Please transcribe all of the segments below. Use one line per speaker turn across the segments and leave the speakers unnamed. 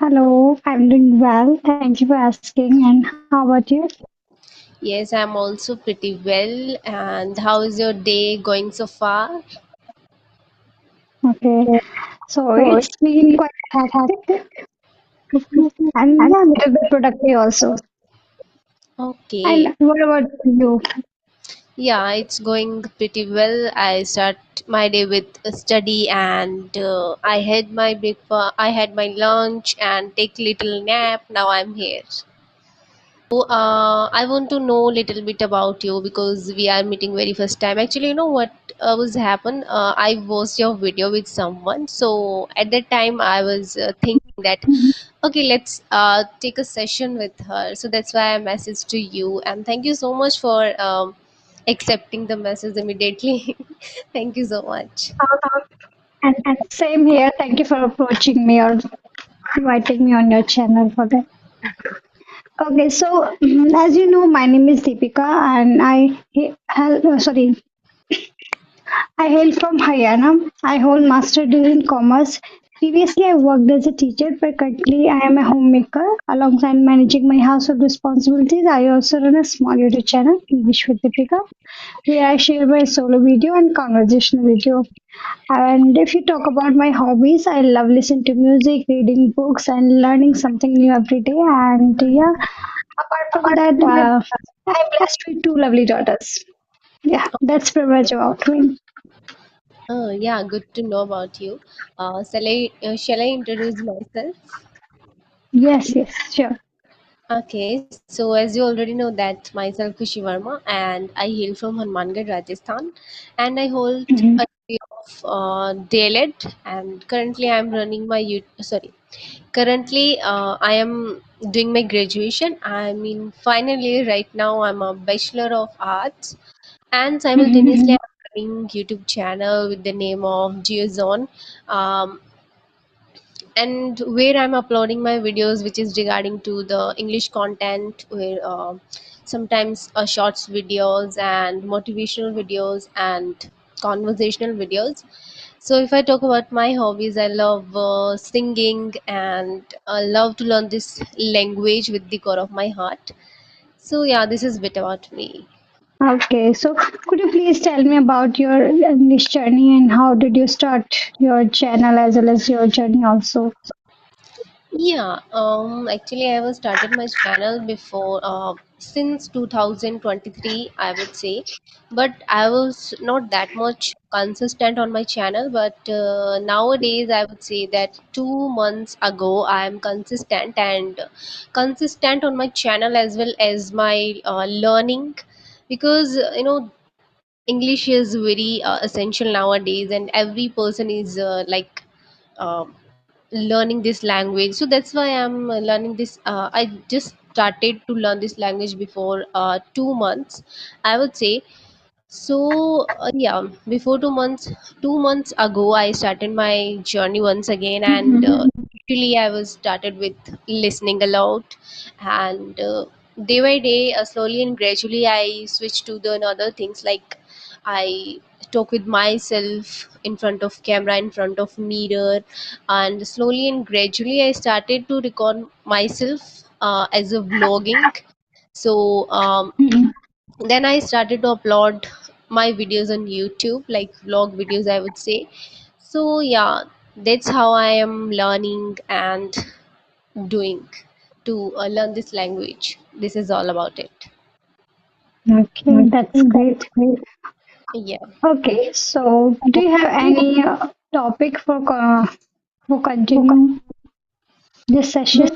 Hello, I'm doing well. Thank you for asking. And how about you?
Yes, I'm also pretty well. And how is your day going so far?
Okay, so it's been quite hectic and yeah, a little bit productive also. And
Okay.
what about you?
Yeah, it's going pretty well. I start my day with a study and I had my lunch and take little nap. Now I'm here. So, I want to know a little bit about you because we are meeting very first time. Actually, you know what was happen? I watched your video with someone. So at that time, I was thinking that, okay, let's take a session with her. So that's why I messaged to you. And thank you so much for accepting the message immediately. Thank you so much.
And same here. Thank you for approaching me or inviting me on your channel for that. Okay, so as you know, my name is Deepika, and sorry, I hail from Haryana. I hold master degree in commerce. Previously, I worked as a teacher, but currently I am a homemaker. Alongside managing my household responsibilities, I also run a small YouTube channel, English with Deepika, where I share my solo video and conversational video. And if you talk about my hobbies, I love listening to music, reading books, and learning something new every day. And yeah, apart from that, I'm blessed with two lovely daughters. Yeah, that's pretty much about me.
Yeah, good to know about you. Shall I introduce myself?
Yes, yes, sure.
Okay, so as you already know that myself Kushi Verma and I hail from Hanumangarh, Rajasthan, and I hold
Mhm.
a degree of DLED, and currently I am running my currently I am doing my graduation. I'm in final year right now. I'm a Bachelor of Arts, and simultaneously
Mhm.
I'm running YouTube channel with the name of GeoZone. Um, and where I'm uploading my videos, which is regarding to the English content, where sometimes shorts videos and motivational videos and conversational videos. So if I talk about my hobbies, I love singing and I love to learn this language with the core of my heart. So yeah, this is a bit about me.
Okay, so could you please tell me about your English journey and how did you start your channel as well as your journey also?
Yeah, actually, I have started my channel before since 2023, I would say, but I was not that much consistent on my channel. But nowadays, I would say that 2 months ago, I am consistent on my channel as well as my learning, because English is very essential nowadays, and every person is um learning this language. So that's why I'm learning this. I just started to learn this language before 2 months, I would say. So yeah, before 2 months ago, I started my journey once again, and
Mhm.
usually I was started with listening a lot, and day by day, slowly and gradually, I switched to the other things like I talk with myself in front of camera, in front of mirror, and slowly and gradually, I started to record myself as a vlogging. So
Mhm.
then I started to upload my videos on YouTube, like vlog videos, I would say. So yeah, that's how I am learning and doing to learn this language. This is all about it.
Okay, that's great.
Yeah.
Okay, so do you have any topic for continuing this session?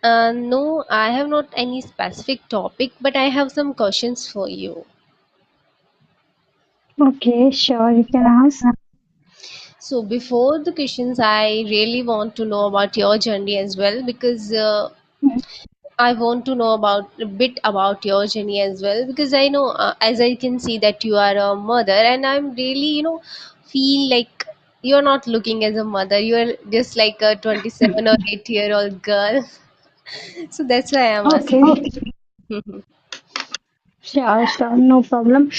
No, I have not any specific topic, but I have some questions for you.
Okay, sure, you can ask.
So before the questions, I really want to know about your journey as well, because I want to know about a bit about your journey as well, because I know, as I can see that you are a mother, and I'm really, feel like you're not looking as a mother. You're just like a 27 or 8-year-old girl. So that's why I'm
Okay,
asking.
Sure, sure, no problem.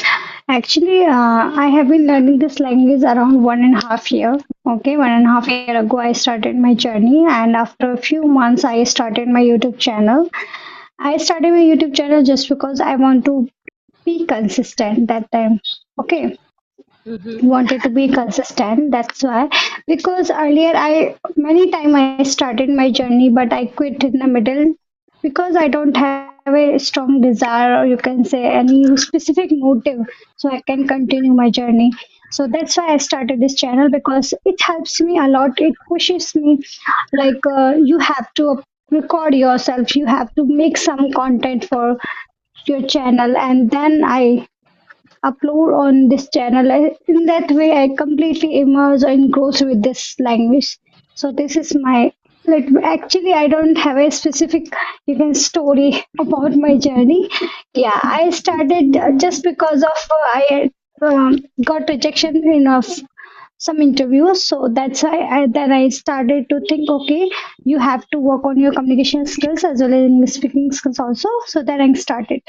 Actually, I have been learning this language around 1.5 year. Okay, 1.5 year ago, I started my journey, and after a few months, I started my YouTube channel. I started my YouTube channel just because I want to be consistent that time. Okay,
Mm-hmm.
wanted to be consistent. That's why, because earlier I many time I started my journey, but I quit in the middle because I don't have a strong desire, or you can say any specific motive, so I can continue my journey. So that's why I started this channel, because it helps me a lot. It pushes me, like you have to record yourself, you have to make some content for your channel, and then I upload on this channel. In that way, I completely immerse and grows with this language. So this is my, like, actually I don't have a specific, you can, story about my journey. Yeah, I started just because of I got rejection in of some interviews. So that's why then I started to think, okay, you have to work on your communication skills as well as English speaking skills also. So then I started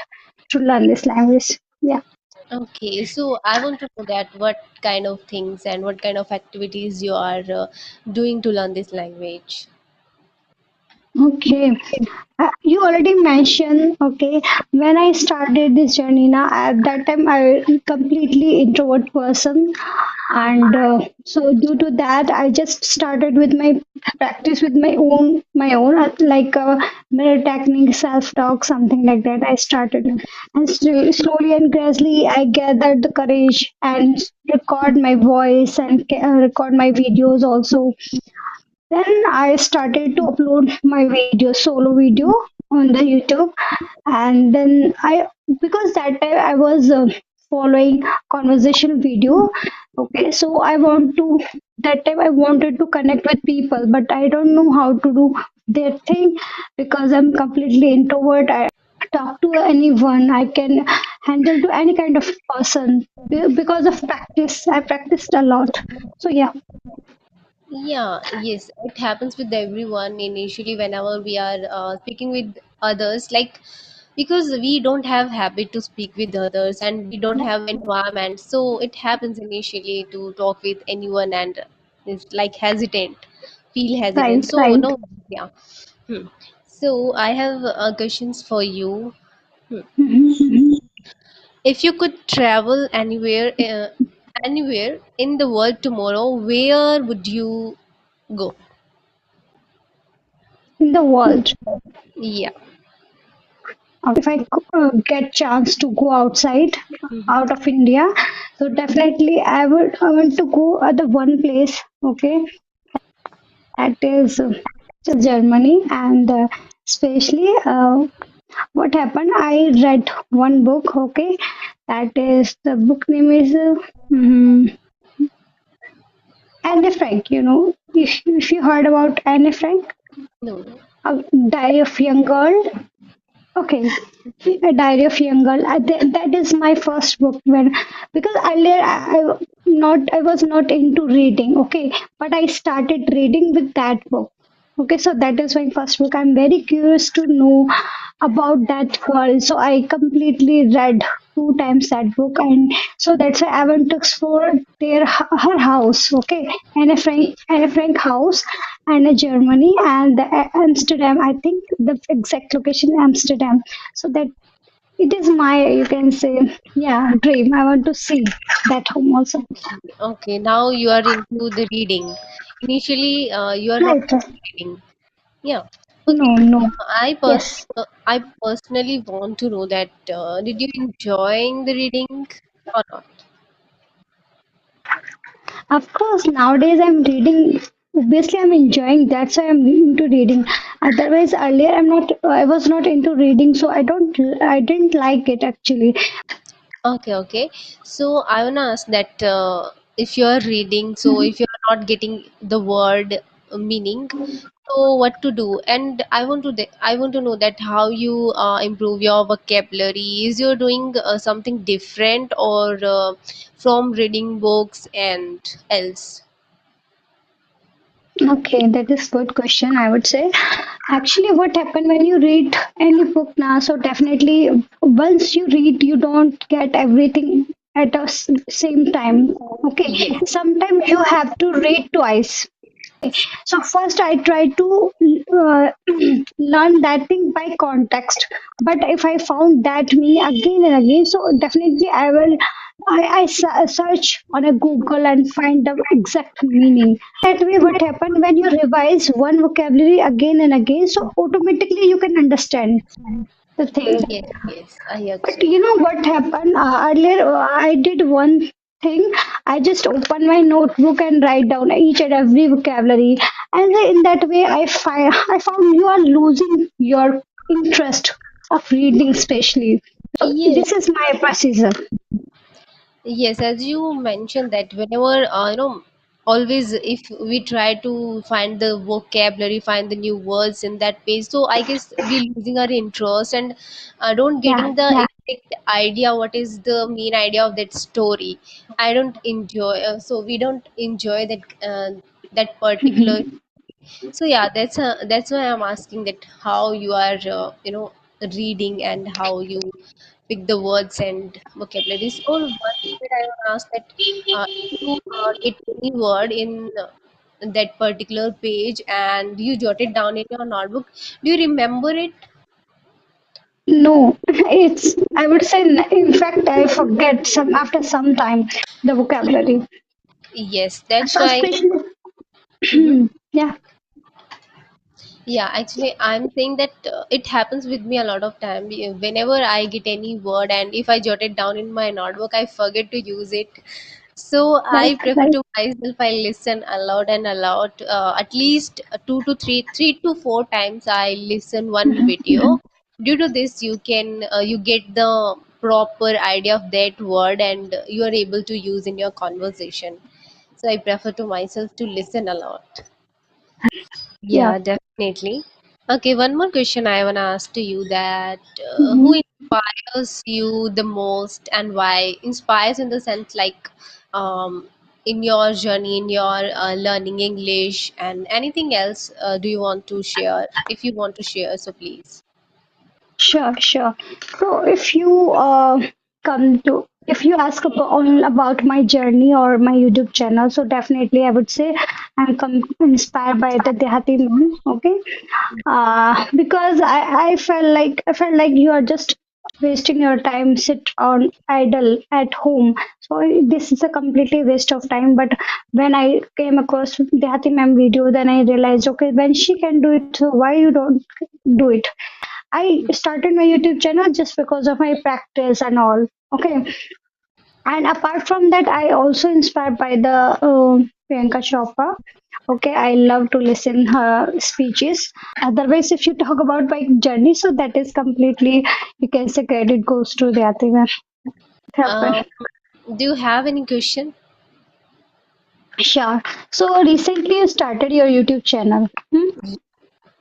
to learn this language. Yeah.
Okay, so I want to know that what kind of things and what kind of activities you are doing to learn this language.
Okay. You already mentioned, okay, when I started this journey, now at that time I completely introvert person, and so due to that I just started with my practice with my own like mirror technique, self talk, something like that. I started, and slowly and gradually I gathered the courage and record my voice and record my videos also. Then I started to upload my video, solo video, on the YouTube, and then because that time I was following conversation video. Okay, so that time I wanted to connect with people, but I don't know how to do their thing, because I'm completely introvert. I talk to anyone, I can handle to any kind of person because of practice. I practiced a lot. So yeah.
Yeah, yes, it happens with everyone initially whenever we are speaking with others, like because we don't have habit to speak with others and we don't have environment, so it happens initially to talk with anyone and is like hesitant, feel hesitant.
Right,
So
right.
no, yeah. Hmm. So I have questions for you. Hmm.
Mhm.
If you could travel anywhere in the world tomorrow, where would you go?
In the world.
Yeah.
If I get chance to go outside,
Mhm.
out of India, so definitely I want to go at the one place. Okay, that is Germany, and especially what happened. I read one book. Okay, that is, the book name is Anne Frank. If you heard about Anne Frank,
No, no.
Diary of Young Girl. Okay, A Diary of Young Girl. That is my first book, when, because earlier I was not into reading. Okay, but I started reading with that book. Okay, so that is my first book. I'm very curious to know about that world, so I completely read two times that book, and so that's why I want to explore her house. Okay, Anne Frank house, and Germany, and Amsterdam. I think the exact location Amsterdam. So that it is my, you can say, yeah, dream. I want to see that home also.
Okay, now you are into the reading. Initially, you are not
Right. Right.
reading. Yeah. Okay.
No, no. Yes.
I personally want to know that did you enjoying the reading or not?
Of course, nowadays I'm reading. Obviously, I'm enjoying. That's why I'm into reading. Otherwise, earlier I'm not. I was not into reading, so I don't. I didn't like it actually.
Okay, okay. So I wanna ask that if you're reading, so if you're not getting the word meaning, so what to do? And I want to know that how you improve your vocabulary. Is you doing something different or from reading books and else?
Okay, that is good question, I would say. Actually, what happened when you read any book now? So definitely, once you read, you don't get everything at a same time. Okay,
Yes,
sometimes you have to read twice. Okay, so first I try to learn that thing by context. But if I found that meaning again and again, so definitely I will. I search on a Google and find the exact meaning. That way, what happened when you revise one vocabulary again and again, so automatically you can understand the thing.
yes, yes, I
But
agree.
you know what happened earlier? I did one thing. I just open my notebook and write down each and every vocabulary, and then in that way, I found you are losing your interest of reading, especially. So
Yes,
this is my procedure.
yes, as you mentioned that whenever always if we try to find the vocabulary, find the new words in that page, so I guess we losing our interest and don't
Yeah,
getting the exact idea what is the main idea of that story. I don't enjoy, so we don't enjoy that particular. So yeah, that's why I'm asking that how you are reading and how you pick the words and vocabularies. Or one thing that I want to ask that if you get any word in that particular page and you jot it down in your notebook, do you remember it?
no, it's, I would say, in fact, I forget some after some time the vocabulary.
Yes, that's
So,
why.
especially,
Mhm.
yeah,
Yeah, actually, I'm saying that it happens with me a lot of time. Whenever I get any word and if I jot it down in my notebook, I forget to use it. So I
right,
prefer
right.
to myself, I listen aloud and aloud. At least three to four times I listen one video. Due to this, you get the proper idea of that word and you are able to use in your conversation. So I prefer to myself to listen a lot.
Yeah.
Yeah, definitely. Okay, one more question I want to ask to you that who
Mhm.
inspires you the most and why? Inspires in the sense like in your journey, in your learning English and anything else do you want to share? If you want to share, so please.
Sure, sure. So if you ask about my journey or my YouTube channel, so definitely I would say I'm inspired by the Dehati man. Okay, because I felt like you are just wasting your time, sit on idle at home. So this is a completely waste of time. But when I came across Dehati ma'am video, then I realized, okay, when she can do it, so why you don't do it? I started my YouTube channel just because of my practice and all. Okay. And apart from that, I also inspired by the Priyanka Chopra. Okay, I love to listen her speeches. Otherwise, if you talk about my journey, so that is completely, you can say credit goes to the Atima. Happen.
Um, do you have any question?
Sure. So recently you started your YouTube channel. Hmm?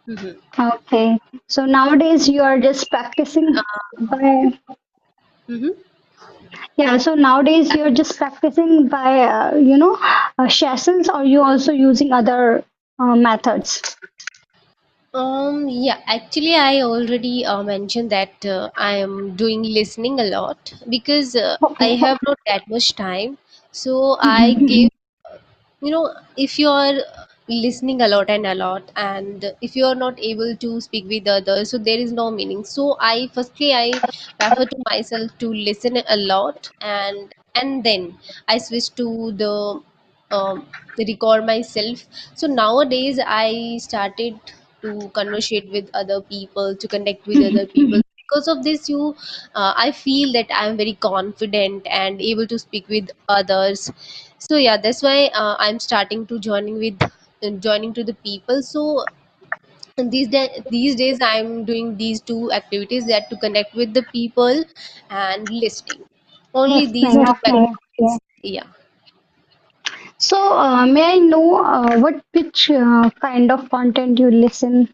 Mm-hmm.
Okay. So nowadays you are just practicing by.
Mm-hmm.
Yeah, so nowadays you're just practicing by, sessions, or you also using other methods.
Yeah, actually, I already mentioned that I am doing listening a lot because I
Okay.
have not that much time. So I
Mhm.
give, if you are listening a lot and a lot, and if you are not able to speak with others, so there is no meaning. So I prefer to myself to listen a lot, and then I switch to the record myself. So nowadays I started to conversate with other people, to connect with other people. Because of this, I feel that I am very confident and able to speak with others. So yeah, that's why I'm starting to joining to the people. So these days I'm doing these two activities, that to connect with the people and listening. Only these
Listening.
two
Okay.
activities. Yeah.
So, may I know what which kind of content you listen?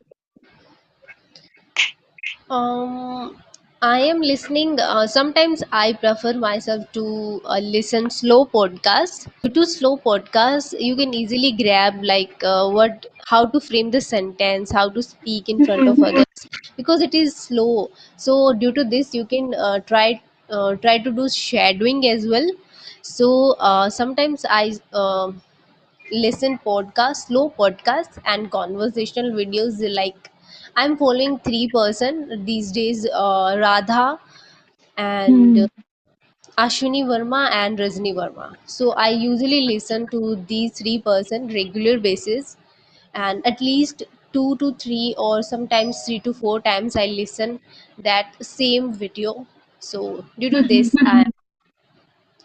Um. I am listening. Sometimes I prefer myself to listen slow podcasts. Due to slow podcasts, you can easily grab like how to frame the sentence, how to speak in front of
Mhm.
others, because it is slow. So due to this, you can try to do shadowing as well. So sometimes I listen podcasts, slow podcasts, and conversational videos. Like I'm following three-person these days: Radha and
Hmm.
Ashwini Verma and Rajni Verma. So I usually listen to these three-person regular basis, and at least two to three or sometimes 3 to 4 times I listen that same video. So due to this, I am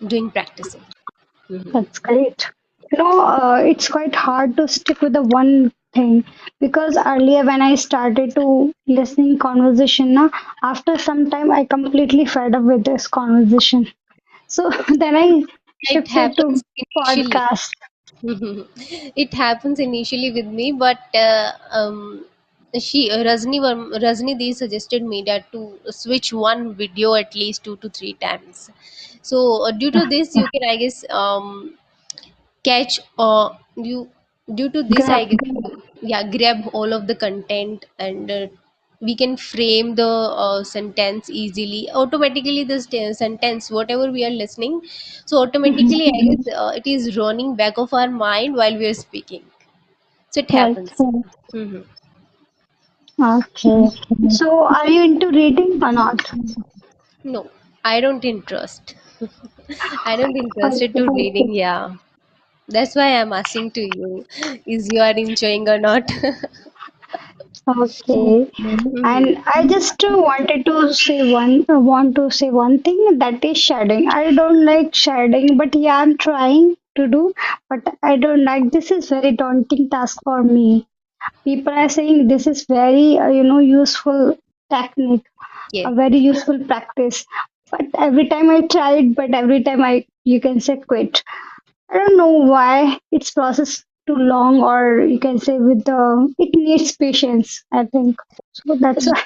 doing practicing. Mhm.
That's great. It's quite hard to stick with the one thing because earlier when I started to listening conversation, na, after some time I completely fed up with this conversation. So then I
It
shifted to
happens initially.
podcast.
It happens initially with me, but Rajni Dee suggested me that to switch one video at least 2 to 3 times. So due to this, you can, I guess, catch you due to this, I
Grab.
guess, yeah, grab all of the content, and we can frame the sentence easily automatically. This sentence whatever we are listening, so automatically I guess it is running back of our mind while we are speaking, so it
Right.
happens. Hmm.
Okay. So are you into reading or not?
No, I don't interest. I don't interested to
Okay.
reading, yeah. That's why I'm asking to you, is you are enjoying or not?
Okay.
Mhm.
And I just want to say one thing that is shading. I don't like shading, but yeah, I'm trying to do, but I don't like. This is very daunting task for me. People are saying this is very useful technique,
Yeah.
a very useful practice. But every time I try it, but every time I you can say quit. I don't know why it's processed too long, or you can say with the it needs patience. I think so. That's why.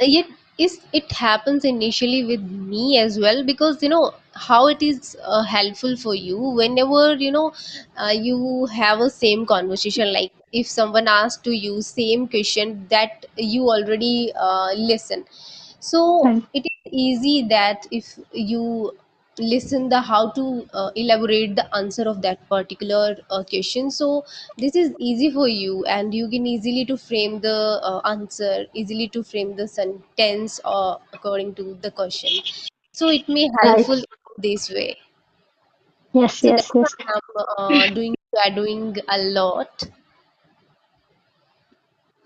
Yet is it happens initially with me as well, because you know how it is helpful for you whenever you have a same conversation, like if someone asks to you same question that you already listen. So
Right.
it is easy that if you listen the how to elaborate the answer of that particular question, so this is easy for you and you can easily to frame the answer, easily to frame the sentence according to the question, so it may
Right.
helpful this way.
Yes.
So
Yes.
that's
Yes.
what I'm doing a lot.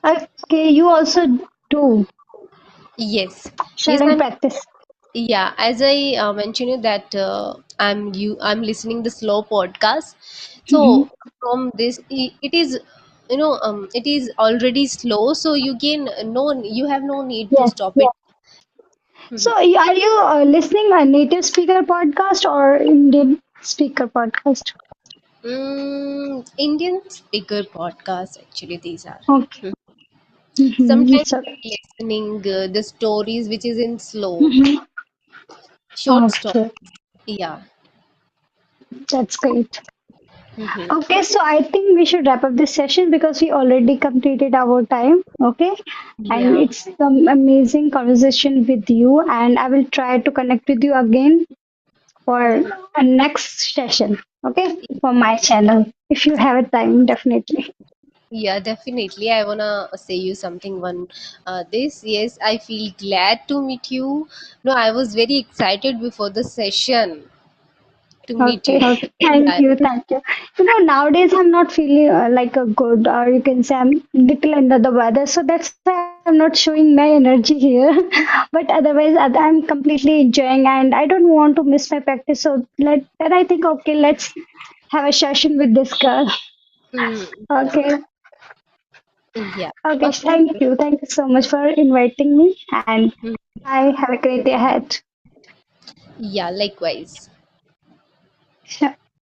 Okay. You also do
Yes, yes,
shadowing practice.
yeah, as I mentioned you that I'm listening the slow podcast.
Mhm.
So from this, it is it is already slow, so you have no need to
Yes.
stop it.
So,
Mhm.
are you listening a native speaker podcast or Indian speaker podcast?
Indian speaker podcast actually these are.
Okay.
Mhm.
Mm-hmm.
Sometimes
So,
listening the stories which is in slow,
mhm.
short stories.
Okay,
Yeah.
that's great.
Hmm.
Okay, so I think we should wrap up this session because we already completed our time. Okay, and
Yeah.
it's some amazing conversation with you, and I will try to connect with you again for a next session. Okay, for my channel. If you have a time, definitely.
Yeah, definitely. I wanna say you something. Yes, I feel glad to meet you. No, I was very excited before the session to meet
Okay,
you.
thank
Yeah.
you, thank you. Nowadays I'm not feeling like a good, or you can say I'm little under the weather, so that's why I'm not showing my energy here. But otherwise, I'm completely enjoying, and I don't want to miss my practice. So then I think, okay, let's have a session with this girl.
Mm, yeah.
Okay,
Yeah.
okay,
Okay.
thank you so much for inviting me, and
Mm,
I have a great day ahead.
yeah. Likewise.
Sure.